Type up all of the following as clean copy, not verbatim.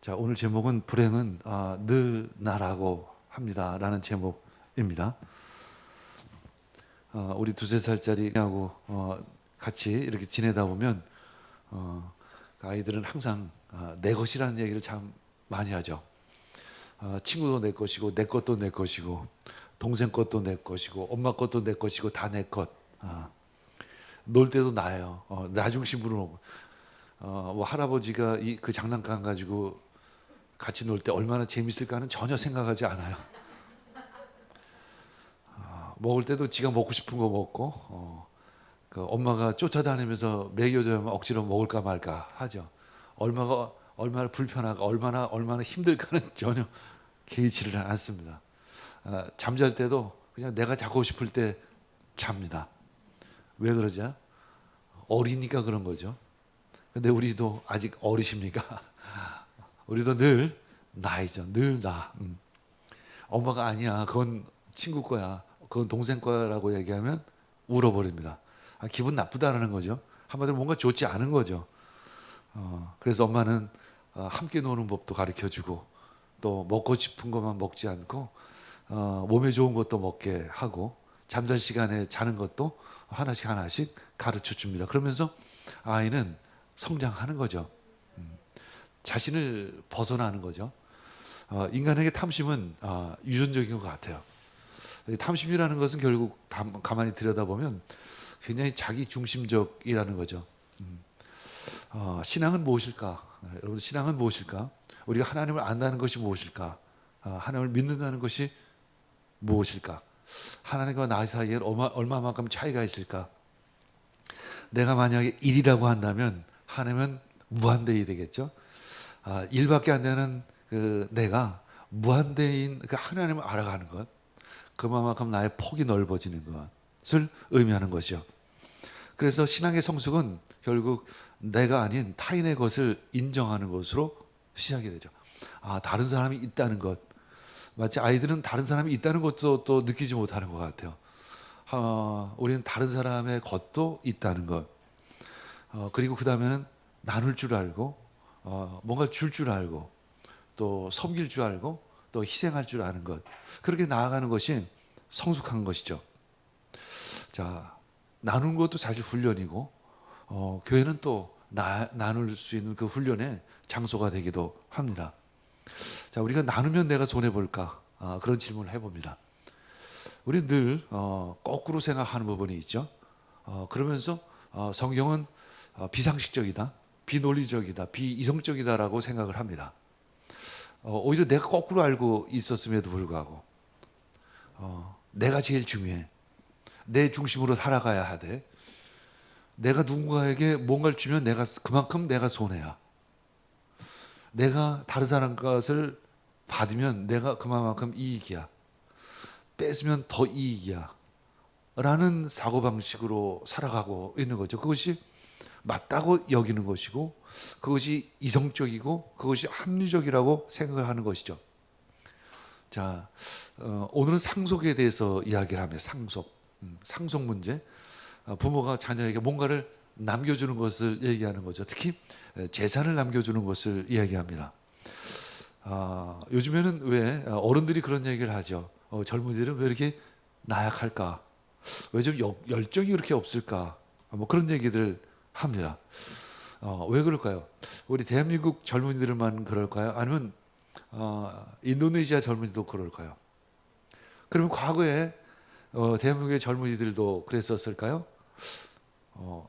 자, 오늘 제목은 불행은 늘 나라고 합니다 라는 제목입니다. 우리 두세 살짜리하고 같이 이렇게 지내다 보면 그 아이들은 항상 내 것이라는 얘기를 참 많이 하죠. 친구도 내 것이고 내 것도 내 것이고 동생 것도 내 것이고 엄마 것도 내 것이고 다 내 것. 놀 때도 나예요. 나 중심으로 뭐 할아버지가 그 장난감 가지고 같이 놀 때 얼마나 재밌을까는 전혀 생각하지 않아요. 먹을 때도 지가 먹고 싶은 거 먹고 그 엄마가 쫓아다니면서 먹여줘야만 억지로 먹을까 말까 하죠. 얼마나 불편하고 얼마나 힘들까는 전혀 개의치를 않습니다. 잠잘 때도 그냥 내가 자고 싶을 때 잡니다. 왜 그러죠? 어리니까 그런 거죠. 근데 우리도 아직 어리십니까? 우리도 늘 나이죠. 늘 나. 엄마가 아니야. 그건 친구 거야. 그건 동생 거라고 얘기하면 울어버립니다. 기분 나쁘다는 거죠. 한마디로 뭔가 좋지 않은 거죠. 그래서 엄마는 함께 노는 법도 가르쳐주고 또 먹고 싶은 것만 먹지 않고 몸에 좋은 것도 먹게 하고 잠잘 시간에 자는 것도 하나씩 가르쳐 줍니다. 그러면서 아이는 성장하는 거죠. 자신을 벗어나는 거죠. 인간에게 탐심은 유전적인 것 같아요. 탐심이라는 것은 결국 가만히 들여다보면 굉장히 자기 중심적이라는 거죠. 신앙은 무엇일까? 여러분, 신앙은 무엇일까? 우리가 하나님을 안다는 것이 무엇일까? 하나님을 믿는다는 것이 무엇일까? 하나님과 나 사이에 얼마만큼 차이가 있을까? 내가 만약에 1이라고 한다면 하나님은 무한대이 되겠죠. 1밖에 안 되는 그 내가 무한대인 그 하나님을 알아가는 것, 그만큼 나의 폭이 넓어지는 것을 의미하는 것이요. 그래서 신앙의 성숙은 결국 내가 아닌 타인의 것을 인정하는 것으로 시작이 되죠. 다른 사람이 있다는 것. 마치 아이들은 다른 사람이 있다는 것도 또 느끼지 못하는 것 같아요. 우리는 다른 사람의 것도 있다는 것. 그리고 그 다음에는 나눌 줄 알고 뭔가 줄 알고 또 섬길 줄 알고 또 희생할 줄 아는 것. 그렇게 나아가는 것이 성숙한 것이죠. 자, 나누는 것도 사실 훈련이고 교회는 또 나눌 수 있는 그 훈련의 장소가 되기도 합니다. 자, 우리가 나누면 내가 손해볼까? 그런 질문을 해봅니다. 우리는 늘 거꾸로 생각하는 부분이 있죠. 그러면서 성경은 비상식적이다, 비논리적이다, 비이성적이다라고 생각을 합니다. 오히려 내가 거꾸로 알고 있었음에도 불구하고 내가 제일 중요해. 내 중심으로 살아가야 하되 내가 누군가에게 뭔가를 주면 그만큼 내가 손해야. 내가 다른 사람 것을 받으면 내가 그만큼 이익이야. 뺏으면 더 이익이야. 라는 사고방식으로 살아가고 있는 거죠. 그것이 맞다고 여기는 것이고 그것이 이성적이고 그것이 합리적이라고 생각을 하는 것이죠. 자, 오늘은 상속에 대해서 이야기를 하며 상속 문제. 부모가 자녀에게 뭔가를 남겨주는 것을 얘기하는 거죠. 특히 재산을 남겨주는 것을 이야기합니다. 요즘에는 왜 어른들이 그런 얘기를 하죠. 젊은이들은 왜 이렇게 나약할까? 왜 좀 열정이 그렇게 없을까? 뭐 그런 얘기들 합니다. 왜 그럴까요? 우리 대한민국 젊은이들만 그럴까요? 아니면 인도네시아 젊은이도 그럴까요? 그러면 과거에 대한민국의 젊은이들도 그랬었을까요?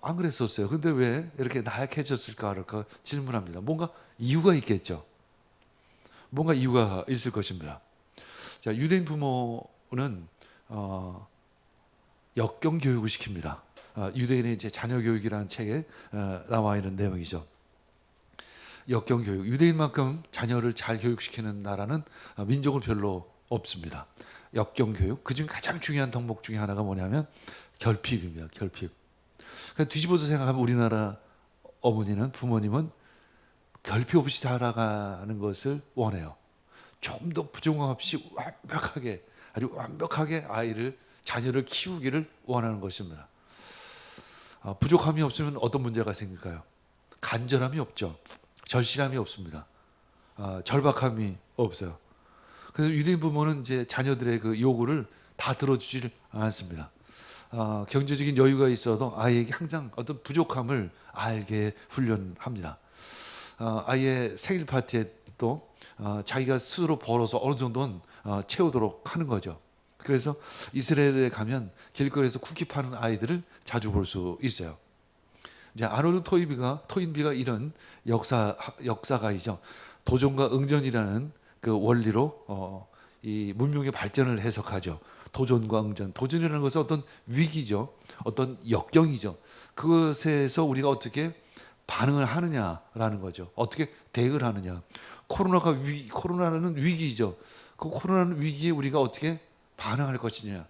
안 그랬었어요. 근데 왜 이렇게 나약해졌을까? 그럴까 질문합니다. 뭔가 이유가 있겠죠. 뭔가 이유가 있을 것입니다. 자, 유대인 부모는 역경 교육을 시킵니다. 유대인의 이제 자녀 교육이라는 책에 나와 있는 내용이죠. 역경 교육. 유대인만큼 자녀를 잘 교육시키는 나라는 민족은 별로 없습니다. 역경 교육. 그중 가장 중요한 덕목 중에 하나가 뭐냐면 결핍입니다. 결핍. 그러니까 뒤집어서 생각하면 우리나라 부모님은 결핍 없이 살아가는 것을 원해요. 조금 더 부족함 없이 아주 완벽하게 자녀를 키우기를 원하는 것입니다. 부족함이 없으면 어떤 문제가 생길까요? 간절함이 없죠. 절실함이 없습니다. 절박함이 없어요. 그래서 유대인 부모는 이제 자녀들의 그 요구를 다 들어주질 않습니다. 경제적인 여유가 있어도 아이에게 항상 어떤 부족함을 알게 훈련합니다. 아이의 생일 파티에 또 자기가 스스로 벌어서 어느 정도는 채우도록 하는 거죠. 그래서 이스라엘에 가면 길거리에서 쿠키 파는 아이들을 자주 볼 수 있어요. 이제 아놀드 토인비가 이런 역사가이죠. 도전과 응전이라는 그 원리로 이 문명의 발전을 해석하죠. 도전과 응전. 도전이라는 것은 어떤 위기죠. 어떤 역경이죠. 그것에서 우리가 어떻게 반응을 하느냐라는 거죠. 어떻게 대응을 하느냐. 코로나는 위기죠. 그 코로나는 위기에 우리가 어떻게 반응할 것이냐.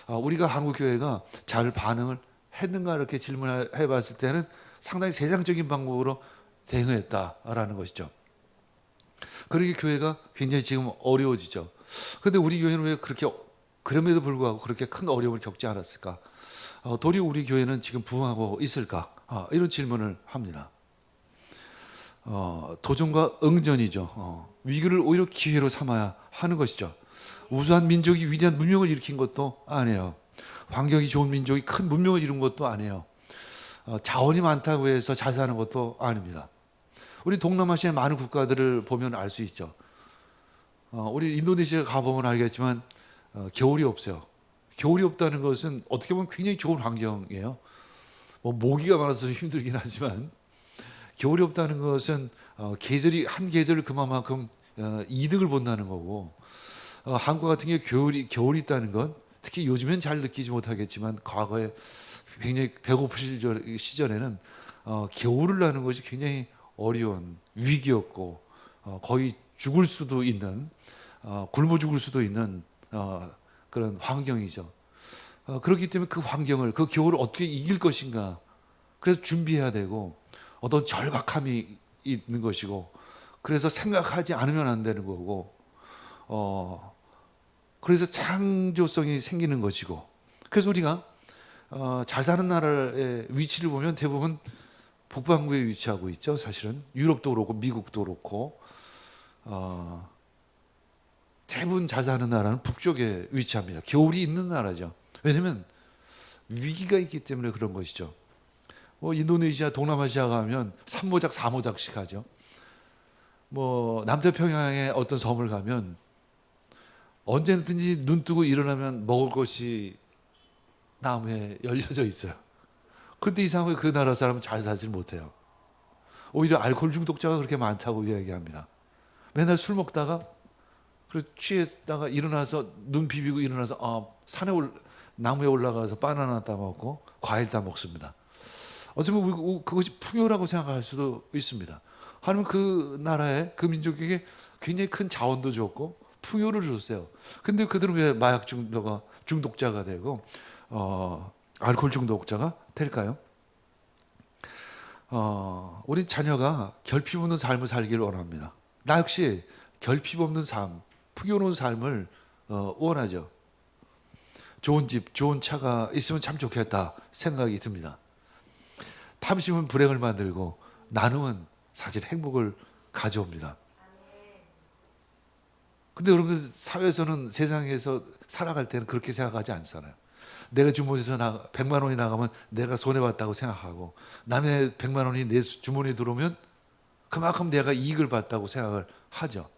우리가 한국 교회가 잘 반응을 했는가 이렇게 질문을 해봤을 때는 상당히 세상적인 방법으로 대응했다라는 것이죠. 그러니까 교회가 굉장히 지금 어려워지죠. 그런데 우리 교회는 왜 그렇게 그럼에도 불구하고 그렇게 큰 어려움을 겪지 않았을까? 도리어 우리 교회는 지금 부흥하고 있을까? 이런 질문을 합니다. 도전과 응전이죠. 위기를 오히려 기회로 삼아야 하는 것이죠. 우수한 민족이 위대한 문명을 일으킨 것도 아니에요. 환경이 좋은 민족이 큰 문명을 이룬 것도 아니에요. 자원이 많다고 해서 잘 사는 것도 아닙니다. 우리 동남아시아의 많은 국가들을 보면 알 수 있죠. 우리 인도네시아 가보면 알겠지만 겨울이 없어요. 겨울이 없다는 것은 어떻게 보면 굉장히 좋은 환경이에요. 뭐 모기가 많아서 힘들긴 하지만 겨울이 없다는 것은 한 계절을 그만큼 이득을 본다는 거고, 한국 같은 경우 겨울이 있다는 건 특히 요즘엔 잘 느끼지 못하겠지만 과거에 굉장히 배고프실 시절에는 겨울을 나는 것이 굉장히 어려운 위기였고 거의 죽을 수도 있는 굶어 죽을 수도 있는 그런 환경이죠. 그렇기 때문에 그 겨울을 어떻게 이길 것인가, 그래서 준비해야 되고 어떤 절박함이 있는 것이고, 그래서 생각하지 않으면 안 되는 거고, 그래서 창조성이 생기는 것이고, 그래서 우리가 잘 사는 나라의 위치를 보면 대부분 북반구에 위치하고 있죠. 사실은 유럽도 그렇고 미국도 그렇고 대부분 잘 사는 나라는 북쪽에 위치합니다. 겨울이 있는 나라죠. 왜냐하면 위기가 있기 때문에 그런 것이죠. 인도네시아, 동남아시아 가면 3모작, 4모작씩 하죠. 남태평양의 어떤 섬을 가면 언제든지 눈 뜨고 일어나면 먹을 것이 나무에 열려져 있어요. 그런데 이상하게 그 나라 사람은 잘 살지 못해요. 오히려 알코올 중독자가 그렇게 많다고 이야기합니다. 맨날 술 먹다가 취했다가 일어나서 눈 비비고 일어나서 나무에 올라가서 바나나 따먹고 과일 따먹습니다. 어쩌면 그것이 풍요라고 생각할 수도 있습니다. 하나님은 그 나라에 그 민족에게 굉장히 큰 자원도 줬고 풍요를 줬어요. 근데 그들은 왜 마약 중독자가 되고 알코올 중독자가 될까요? 우리 자녀가 결핍 없는 삶을 살기를 원합니다. 나 역시 결핍 없는 삶, 풍요로운 삶을 원하죠. 좋은 집, 좋은 차가 있으면 참 좋겠다 생각이 듭니다. 탐심은 불행을 만들고 나눔은 사실 행복을 가져옵니다. 근데 여러분들 사회에서는, 세상에서 살아갈 때는 그렇게 생각하지 않잖아요. 내가 주머니에서 100만 원이 나가면 내가 손해봤다고 생각하고, 남의 100만 원이 내 주머니에 들어오면 그만큼 내가 이익을 봤다고 생각을 하죠.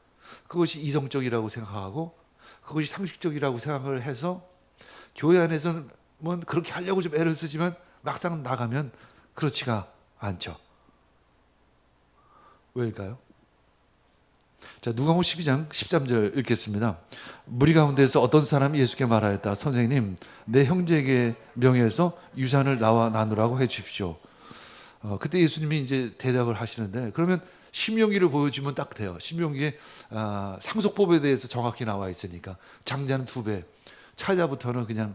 그것이 이성적이라고 생각하고 그것이 상식적이라고 생각을 해서 교회 안에서는 그렇게 하려고 좀 애를 쓰지만 막상 나가면 그렇지가 않죠. 왜일까요? 자, 누가복음 12장 13절 읽겠습니다. 무리 가운데서 어떤 사람이 예수께 말하였다. 선생님, 내 형제에게 명예해서 유산을 나와 나누라고 해 주십시오. 그때 예수님이 이제 대답을 하시는데, 그러면 신명기를 보여주면 딱 돼요. 신명기에 상속법에 대해서 정확히 나와 있으니까 장자는 2배, 차자부터는 그냥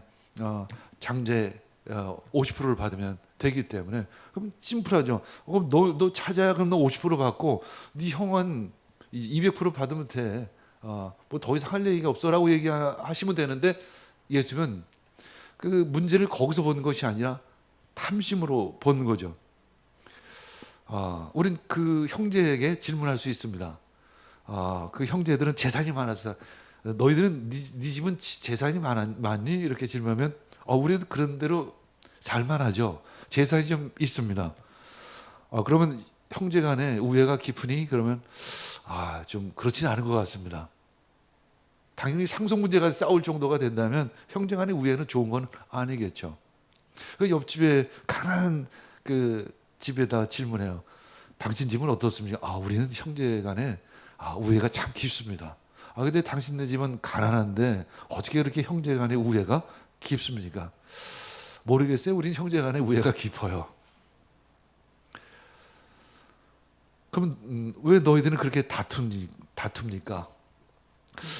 장제 50%를 받으면 되기 때문에, 그럼 심플하죠. 그럼 너 차자야, 그럼 너 50% 받고 네 형은 200% 받으면 돼. 더 이상 할 얘기가 없어라고 얘기하시면 되는데, 예수님은 그 문제를 거기서 보는 것이 아니라 탐심으로 보는 거죠. 우린 그 형제에게 질문할 수 있습니다. 그 형제들은 재산이 많아서 너희들은 네 집은 재산이 많니? 이렇게 질문하면 우리는 그런 대로 살만하죠. 재산이 좀 있습니다. 그러면 형제간에 우애가 깊으니 그러면 좀 그렇지는 않은 것 같습니다. 당연히 상속 문제가 싸울 정도가 된다면 형제간의 우애는 좋은 건 아니겠죠. 그 옆집에 가난한 그 집에다 질문해요. 당신 집은 어떻습니까? 우리는 형제간에 우애가 참 깊습니다. 근데 당신네 집은 가난한데 어떻게 그렇게 형제간의 우애가 깊습니까? 모르겠어요. 우리는 형제간의 우애가 깊어요. 그럼 왜 너희들은 그렇게 다툽니까?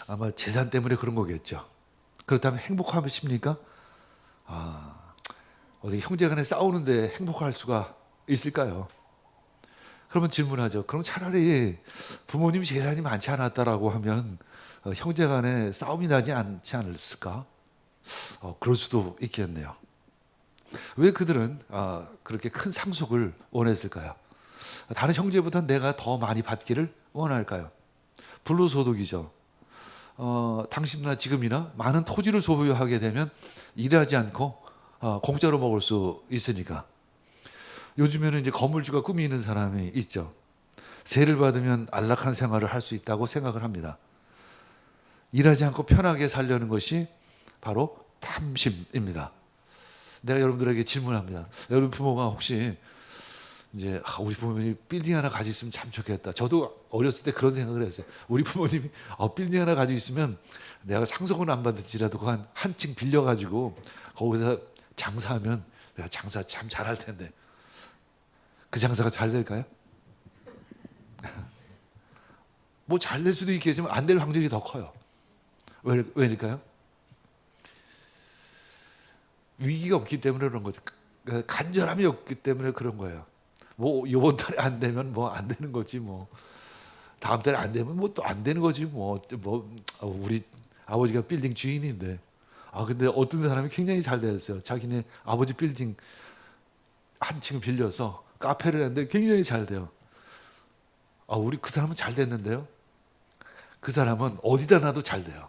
아마 재산 때문에 그런 거겠죠. 그렇다면 행복하십니까? 어떻게 형제간에 싸우는데 행복할 수가 있을까요? 그러면 질문하죠. 그럼 차라리 부모님이 재산이 많지 않았다라고 하면 형제간에 싸움이 나지 않지 않았을까? 그럴 수도 있겠네요. 왜 그들은 그렇게 큰 상속을 원했을까요? 다른 형제보다 내가 더 많이 받기를 원할까요? 불로소득이죠. 당신이나 지금이나 많은 토지를 소유하게 되면 일하지 않고 공짜로 먹을 수 있으니까. 요즘에는 이제 건물주가 꿈이 있는 사람이 있죠. 세를 받으면 안락한 생활을 할 수 있다고 생각을 합니다. 일하지 않고 편하게 살려는 것이 바로 탐심입니다. 내가 여러분들에게 질문합니다. 여러분 부모가 혹시 이제 우리 부모님이 빌딩 하나 가지고 있으면 참 좋겠다. 저도 어렸을 때 그런 생각을 했어요. 우리 부모님이 빌딩 하나 가지고 있으면 내가 상속은 안 받을지라도 한 층 빌려가지고 거기서 장사하면 내가 장사 참 잘할 텐데. 그 장사가 잘 될까요? 뭐 잘 될 수도 있겠지만 안 될 확률이 더 커요. 왜일까요? 위기가 없기 때문에 그런 거죠. 간절함이 없기 때문에 그런 거예요. 뭐 이번 달에 안 되면 뭐 안 되는 거지 뭐. 다음 달에 안 되면 뭐 또 안 되는 거지 뭐. 우리 아버지가 빌딩 주인인데. 근데 어떤 사람이 굉장히 잘 됐어요. 자기네 아버지 빌딩 한 층 빌려서 카페를 했는데 굉장히 잘 돼요. 우리 그 사람은 잘 됐는데요. 그 사람은 어디다 놔도 잘 돼요.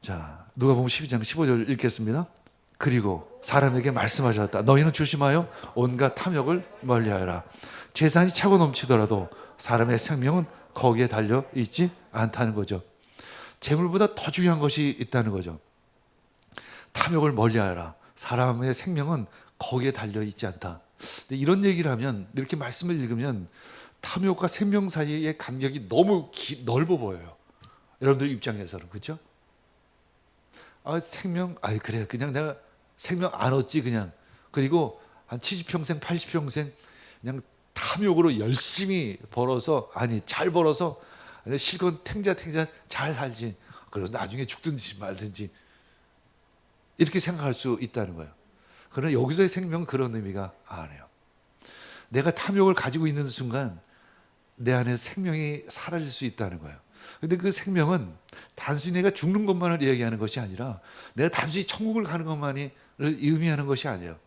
자, 누가복음 12장 15절 읽겠습니다. 그리고 사람에게 말씀하셨다. 너희는 조심하여 온갖 탐욕을 멀리하여라. 재산이 차고 넘치더라도 사람의 생명은 거기에 달려 있지 않다는 거죠. 재물보다 더 중요한 것이 있다는 거죠. 탐욕을 멀리하여라. 사람의 생명은 거기에 달려 있지 않다. 근데 이런 얘기를 하면 이렇게 말씀을 읽으면 탐욕과 생명 사이의 간격이 너무 넓어 보여요. 여러분들 입장에서는 그렇죠? 생명 그래 그냥 내가 생명 안 얻지 그냥. 그리고 한 70평생 80평생 그냥 탐욕으로 열심히 벌어서 잘 벌어서 실컷 탱자 잘 살지. 그래서 나중에 죽든지 말든지 이렇게 생각할 수 있다는 거예요. 그러나 여기서의 생명은 그런 의미가 아니에요. 내가 탐욕을 가지고 있는 순간 내 안에 생명이 사라질 수 있다는 거예요. 근데 그 생명은 단순히 내가 죽는 것만을 얘기하는 것이 아니라 내가 단순히 천국을 가는 것만을 의미하는 것이 아니에요.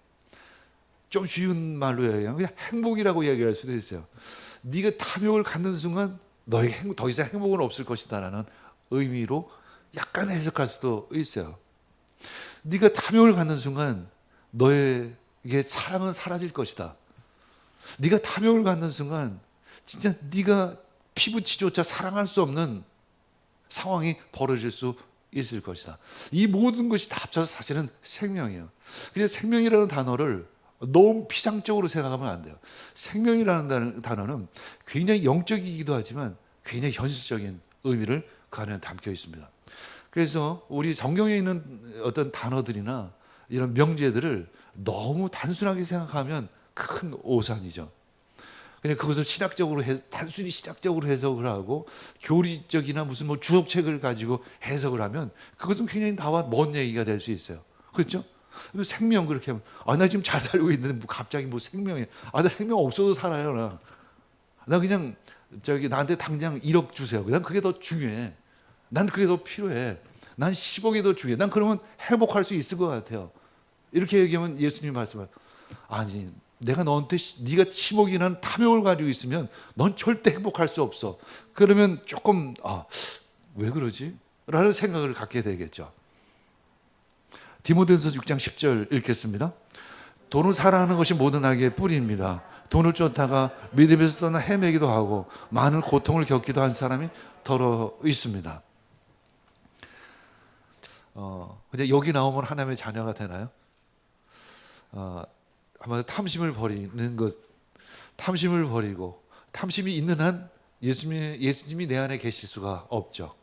좀 쉬운 말로 얘기하면 그냥 행복이라고 얘기할 수도 있어요. 네가 탐욕을 갖는 순간 너에게 더 이상 행복은 없을 것이다라는 의미로 약간 해석할 수도 있어요. 네가 탐욕을 갖는 순간 너에게 사랑은 사라질 것이다. 네가 탐욕을 갖는 순간 진짜 네가 피부치조차 사랑할 수 없는 상황이 벌어질 수 있을 것이다. 이 모든 것이 다 합쳐서 사실은 생명이에요. 근데 생명이라는 단어를 너무 피상적으로 생각하면 안 돼요. 생명이라는 단어는 굉장히 영적이기도 하지만 굉장히 현실적인 의미를 그 안에 담겨 있습니다. 그래서 우리 성경에 있는 어떤 단어들이나 이런 명제들을 너무 단순하게 생각하면 큰 오산이죠. 그냥 그것을 단순히 신학적으로 해석을 하고 교리적이나 무슨 주석책을 가지고 해석을 하면 그것은 굉장히 나와 먼 얘기가 될 수 있어요. 그렇죠? 생명 그렇게 하면 나 지금 잘 살고 있는데 갑자기 생명이야. 나 생명 없어도 살아요. 나 그냥 나한테 당장 1억 주세요. 난 그게 더 중요해. 난 그게 더 필요해. 난 10억이 더 중요해. 난 그러면 행복할 수 있을 것 같아요. 이렇게 얘기하면 예수님이 말씀하세요. 아니 내가 너한테 네가 치목이라는 탐욕을 가지고 있으면 넌 절대 행복할 수 없어. 그러면 조금 왜 그러지? 라는 생각을 갖게 되겠죠. 디모데전서 6장 10절 읽겠습니다. 돈을 사랑하는 것이 모든 악의 뿌리입니다. 돈을 쫓다가 믿음에서 떠나 헤매기도 하고 많은 고통을 겪기도 한 사람이 더러 있습니다. 근데 여기 나오면 하나님의 자녀가 되나요? 아마 탐심을 버리는 것, 탐심을 버리고 탐심이 있는 한 예수님이 내 안에 계실 수가 없죠.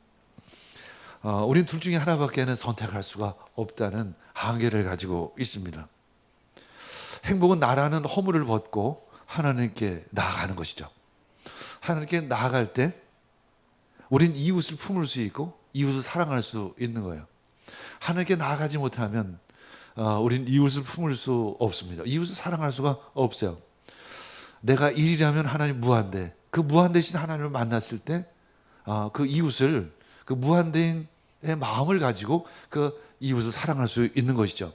우린 둘 중에 하나밖에는 선택할 수가 없다는 한계를 가지고 있습니다. 행복은 나라는 허물을 벗고 하나님께 나아가는 것이죠. 하나님께 나아갈 때 우린 이웃을 품을 수 있고 이웃을 사랑할 수 있는 거예요. 하나님께 나아가지 못하면 우린 이웃을 품을 수 없습니다. 이웃을 사랑할 수가 없어요. 내가 일이라면 하나님 무한대. 그 무한대신 하나님을 만났을 때 그 이웃을, 그 무한대인의 마음을 가지고 그 이웃을 사랑할 수 있는 것이죠.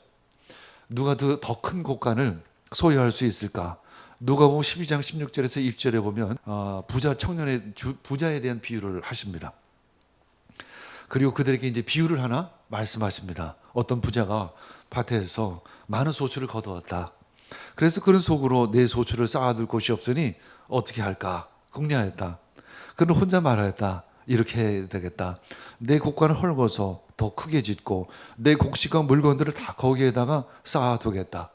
누가 더 큰 곳간을 소유할 수 있을까? 누가복음 12장 16절에서 1절에 보면 부자에 대한 비유를 하십니다. 그리고 그들에게 이제 비유를 하나 말씀하십니다. 어떤 부자가 밭에서 많은 소출을 거두었다. 그래서 그런 속으로 내 소출을 쌓아둘 곳이 없으니 어떻게 할까 궁리하였다. 그는 혼자 말하였다. 이렇게 해야 되겠다. 내 곡간을 헐고서 더 크게 짓고 내 곡식과 물건들을 다 거기에다가 쌓아두겠다.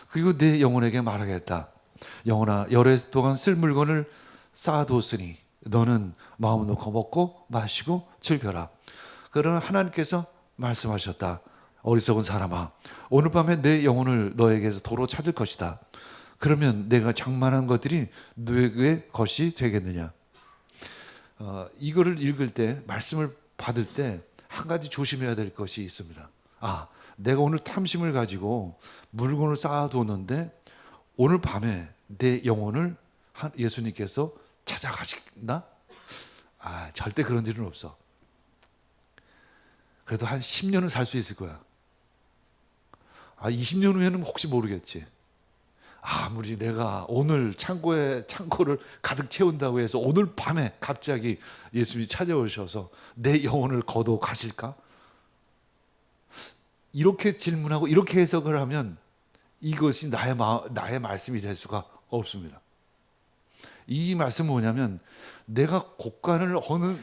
그리고 내 영혼에게 말하겠다. 영혼아, 여러 해 동안 쓸 물건을 쌓아두었으니 너는 마음 놓고 먹고 마시고 즐겨라. 그러나 하나님께서 말씀하셨다. 어리석은 사람아, 오늘 밤에 내 영혼을 너에게서 도로 찾을 것이다. 그러면 내가 장만한 것들이 누구의 것이 되겠느냐? 이거를 읽을 때, 말씀을 받을 때 한 가지 조심해야 될 것이 있습니다. 내가 오늘 탐심을 가지고 물건을 쌓아두었는데 오늘 밤에 내 영혼을 예수님께서 찾아가신다? 절대 그런 일은 없어. 그래도 한 10년은 살 수 있을 거야. 20년 후에는 혹시 모르겠지. 아무리 내가 오늘 창고를 가득 채운다고 해서 오늘 밤에 갑자기 예수님이 찾아오셔서 내 영혼을 거둬 가실까? 이렇게 질문하고 이렇게 해석을 하면 이것이 나의 말씀이 될 수가 없습니다. 이 말씀은 뭐냐면 내가 곡간을 어느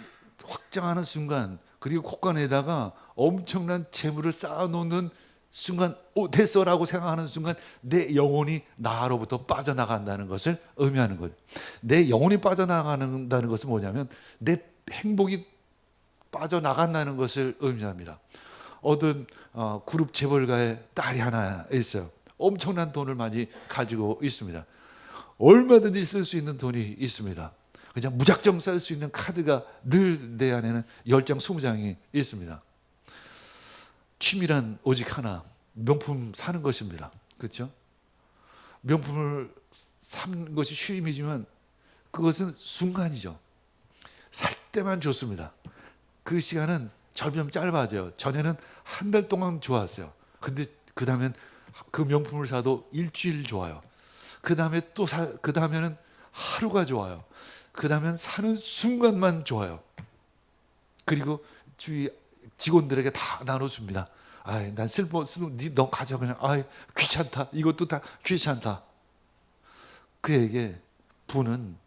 확장하는 순간, 그리고 곡간에다가 엄청난 재물을 쌓아놓는 순간, 됐어라고 생각하는 순간 내 영혼이 나로부터 빠져나간다는 것을 의미하는 거예요. 내 영혼이 빠져나간다는 것은 뭐냐면 내 행복이 빠져나간다는 것을 의미합니다. 어떤 그룹 재벌가의 딸이 하나 있어요. 엄청난 돈을 많이 가지고 있습니다. 얼마든지 쓸 수 있는 돈이 있습니다. 그냥 무작정 쓸 수 있는 카드가 늘 내 안에는 10장, 20장이 있습니다. 취미란 오직 하나, 명품 사는 것입니다. 그렇죠? 명품을 사는 것이 취미지만 그것은 순간이죠. 살 때만 좋습니다. 그 시간은 점점 짧아져요. 전에는 한 달 동안 좋았어요. 근데 그 다음엔 그 명품을 사도 일주일 좋아요. 그 다음에는 하루가 좋아요. 그 다음엔 사는 순간만 좋아요. 그리고 주위 직원들에게 다 나눠줍니다. 난 너 가져 그냥. 귀찮다. 이것도 다 귀찮다. 그에게 부는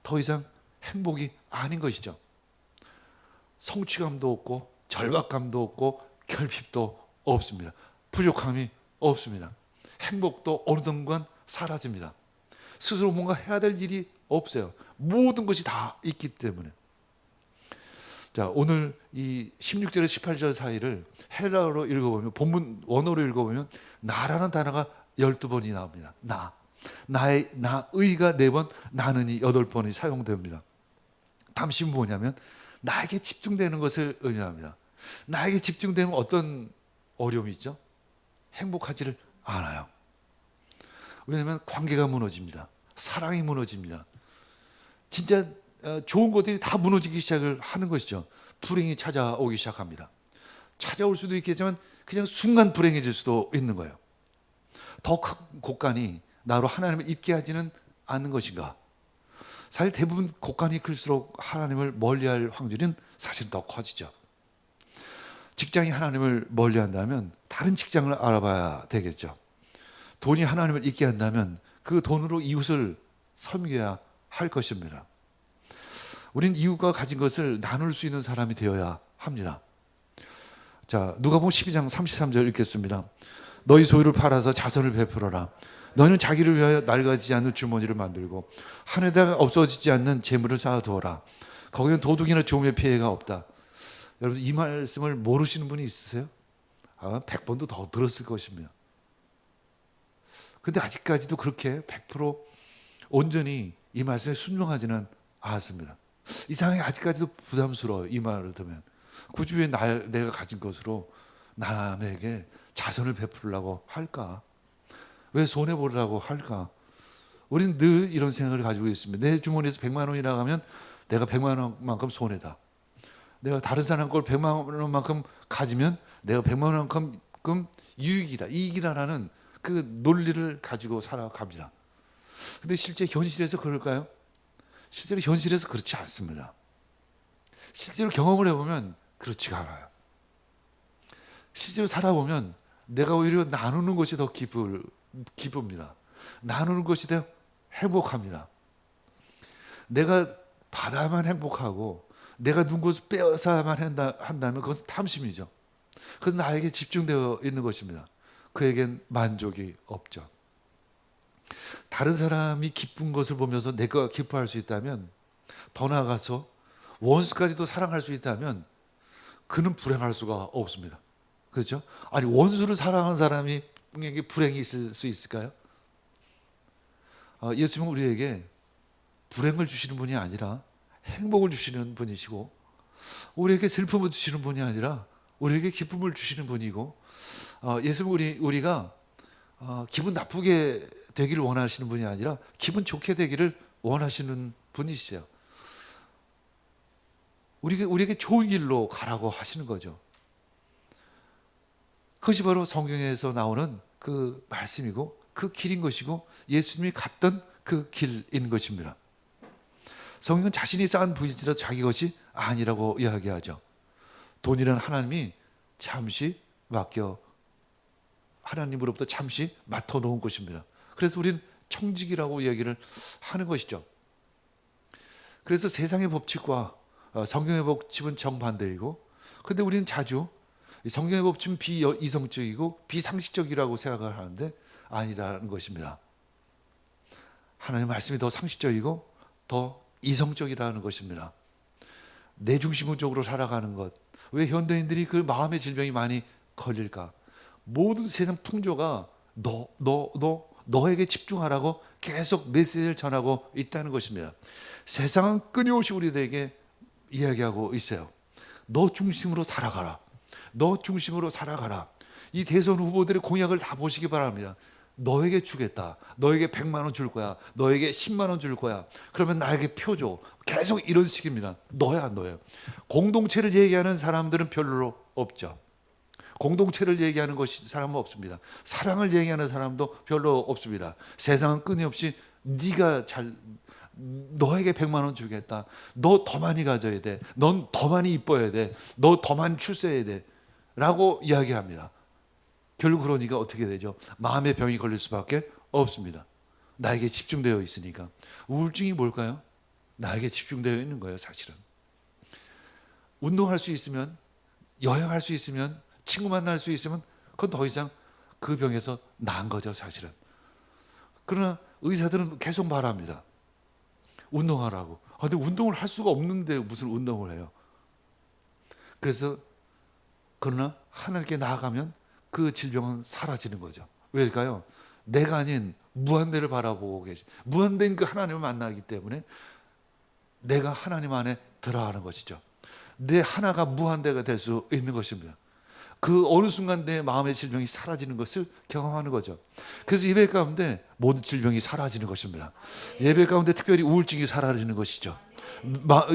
더 이상 행복이 아닌 것이죠. 성취감도 없고 절박감도 없고 결핍도 없습니다. 부족함이 없습니다. 행복도 어느 순간 사라집니다. 스스로 뭔가 해야 될 일이 없어요. 모든 것이 다 있기 때문에. 자, 오늘 이 16절에서 18절 사이를 헬라어로 읽어보면, 본문 원어로 읽어보면 나라는 단어가 12번이 나옵니다. 나의가 4번, 나는이 8번이 사용됩니다. 탐심은 뭐냐면 나에게 집중되는 것을 의미합니다. 나에게 집중되면 어떤 어려움이 있죠? 행복하지를 않아요. 왜냐하면 관계가 무너집니다. 사랑이 무너집니다. 진짜 좋은 것들이 다 무너지기 시작을 하는 것이죠. 불행이 찾아오기 시작합니다. 찾아올 수도 있겠지만 그냥 순간 불행해질 수도 있는 거예요. 더 큰 곡간이 나로 하나님을 잊게 하지는 않는 것인가? 사실 대부분 곡간이 클수록 하나님을 멀리할 확률은 사실 더 커지죠. 직장이 하나님을 멀리한다면 다른 직장을 알아봐야 되겠죠. 돈이 하나님을 잊게 한다면 그 돈으로 이웃을 섬겨야 할 것입니다. 우린 이웃과 가진 것을 나눌 수 있는 사람이 되어야 합니다. 자, 누가복음 12장 33절 읽겠습니다. 너희 소유를 팔아서 자선을 베풀어라. 너희는 자기를 위하여 낡아지지 않는 주머니를 만들고 한해다가 없어지지 않는 재물을 쌓아두어라. 거기는 도둑이나 조음의 피해가 없다. 여러분, 이 말씀을 모르시는 분이 있으세요? 아마 100번도 더 들었을 것입니다. 근데 아직까지도 그렇게 100% 온전히 이 말씀에 순종하지는 않았습니다. 이상하게 아직까지도 부담스러워요. 이 말을 들으면. 굳이 왜 내가 가진 것으로 남에게 자선을 베풀려고 할까? 왜 손해보려고 할까? 우리는 늘 이런 생각을 가지고 있습니다. 내 주머니에서 100만 원이 나가면 내가 100만 원만큼 손해다. 내가 다른 사람 걸 100만 원만큼 가지면 내가 100만 원만큼 유익이다. 이익이다라는 그 논리를 가지고 살아갑니다. 근데 실제 현실에서 그럴까요? 실제로 현실에서 그렇지 않습니다. 실제로 경험을 해보면 그렇지가 않아요. 실제로 살아보면 내가 오히려 나누는 것이 더 기쁩니다. 나누는 것이 더 행복합니다. 내가 받아야만 행복하고 내가 누군 것을 빼앗아야만 한다면 그것은 탐심이죠. 그것은 나에게 집중되어 있는 것입니다. 그에겐 만족이 없죠. 다른 사람이 기쁜 것을 보면서 내가 기뻐할 수 있다면, 더 나아가서 원수까지도 사랑할 수 있다면 그는 불행할 수가 없습니다. 그렇죠? 아니, 원수를 사랑하는 사람에게 불행이 있을 수 있을까요? 예수님은 우리에게 불행을 주시는 분이 아니라 행복을 주시는 분이시고, 우리에게 슬픔을 주시는 분이 아니라 우리에게 기쁨을 주시는 분이고, 예수님은 우리가 기분 나쁘게 되기를 원하시는 분이 아니라 기분 좋게 되기를 원하시는 분이시죠. 우리에게 좋은 길로 가라고 하시는 거죠. 그것이 바로 성경에서 나오는 그 말씀이고 그 길인 것이고 예수님이 갔던 그 길인 것입니다. 성경은 자신이 쌓은 부일지라도 자기 것이 아니라고 이야기하죠. 돈이란 하나님이 잠시 하나님으로부터 잠시 맡아놓은 것입니다. 그래서 우리는 청직이라고 이야기를 하는 것이죠. 그래서 세상의 법칙과 성경의 법칙은 정반대이고, 근데 우리는 자주 성경의 법칙은 비이성적이고 비상식적이라고 생각을 하는데 아니라는 것입니다. 하나님의 말씀이 더 상식적이고 더 이성적이라는 것입니다. 내 중심적으로 살아가는 것. 왜 현대인들이 그 마음의 질병이 많이 걸릴까? 모든 세상 풍조가 너에게 집중하라고 계속 메시지를 전하고 있다는 것입니다. 세상은 끊임없이 우리들에게 이야기하고 있어요. 너 중심으로 살아가라. 너 중심으로 살아가라. 이 대선 후보들의 공약을 다 보시기 바랍니다. 너에게 주겠다. 너에게 100만 원 줄 거야. 너에게 10만 원 줄 거야. 그러면 나에게 표 줘. 계속 이런 식입니다. 너야. 공동체를 얘기하는 사람들은 별로 없죠. 공동체를 얘기하는 사람은 없습니다. 사랑을 얘기하는 사람도 별로 없습니다. 세상은 끊임없이 너에게 100만 원 주겠다. 너 더 많이 가져야 돼. 넌 더 많이 이뻐야 돼. 너 더 많이 출세해야 돼. 라고 이야기합니다. 결국 그러니까 어떻게 되죠? 마음의 병이 걸릴 수밖에 없습니다. 나에게 집중되어 있으니까. 우울증이 뭘까요? 나에게 집중되어 있는 거예요, 사실은. 운동할 수 있으면, 여행할 수 있으면, 친구 만날 수 있으면 그건 더 이상 그 병에서 나은 거죠, 사실은. 그러나 의사들은 계속 말합니다. 운동하라고. 근데 운동을 할 수가 없는데 무슨 운동을 해요? 그러나 하나님께 나아가면 그 질병은 사라지는 거죠. 왜일까요? 내가 아닌 무한대를 바라보고 무한대인 그 하나님을 만나기 때문에 내가 하나님 안에 들어가는 것이죠. 내 하나가 무한대가 될 수 있는 것입니다. 그 어느 순간 내 마음의 질병이 사라지는 것을 경험하는 거죠. 그래서 예배 가운데 모든 질병이 사라지는 것입니다. 예배 가운데 특별히 우울증이 사라지는 것이죠.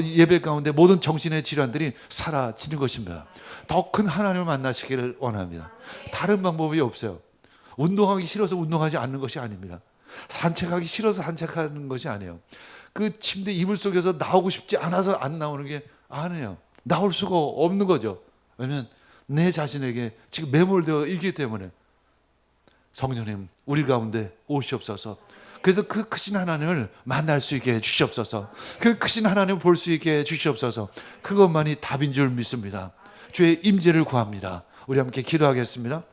예배 가운데 모든 정신의 질환들이 사라지는 것입니다. 더 큰 하나님을 만나시기를 원합니다. 다른 방법이 없어요. 운동하기 싫어서 운동하지 않는 것이 아닙니다. 산책하기 싫어서 산책하는 것이 아니에요. 그 침대 이불 속에서 나오고 싶지 않아서 안 나오는 게 아니에요. 나올 수가 없는 거죠. 왜냐하면 내 자신에게 지금 매몰되어 있기 때문에. 성령님 우리 가운데 오시옵소서. 그래서 그 크신 하나님을 만날 수 있게 해주시옵소서. 그 크신 하나님을 볼 수 있게 해주시옵소서. 그것만이 답인 줄 믿습니다. 주의 임재를 구합니다. 우리 함께 기도하겠습니다.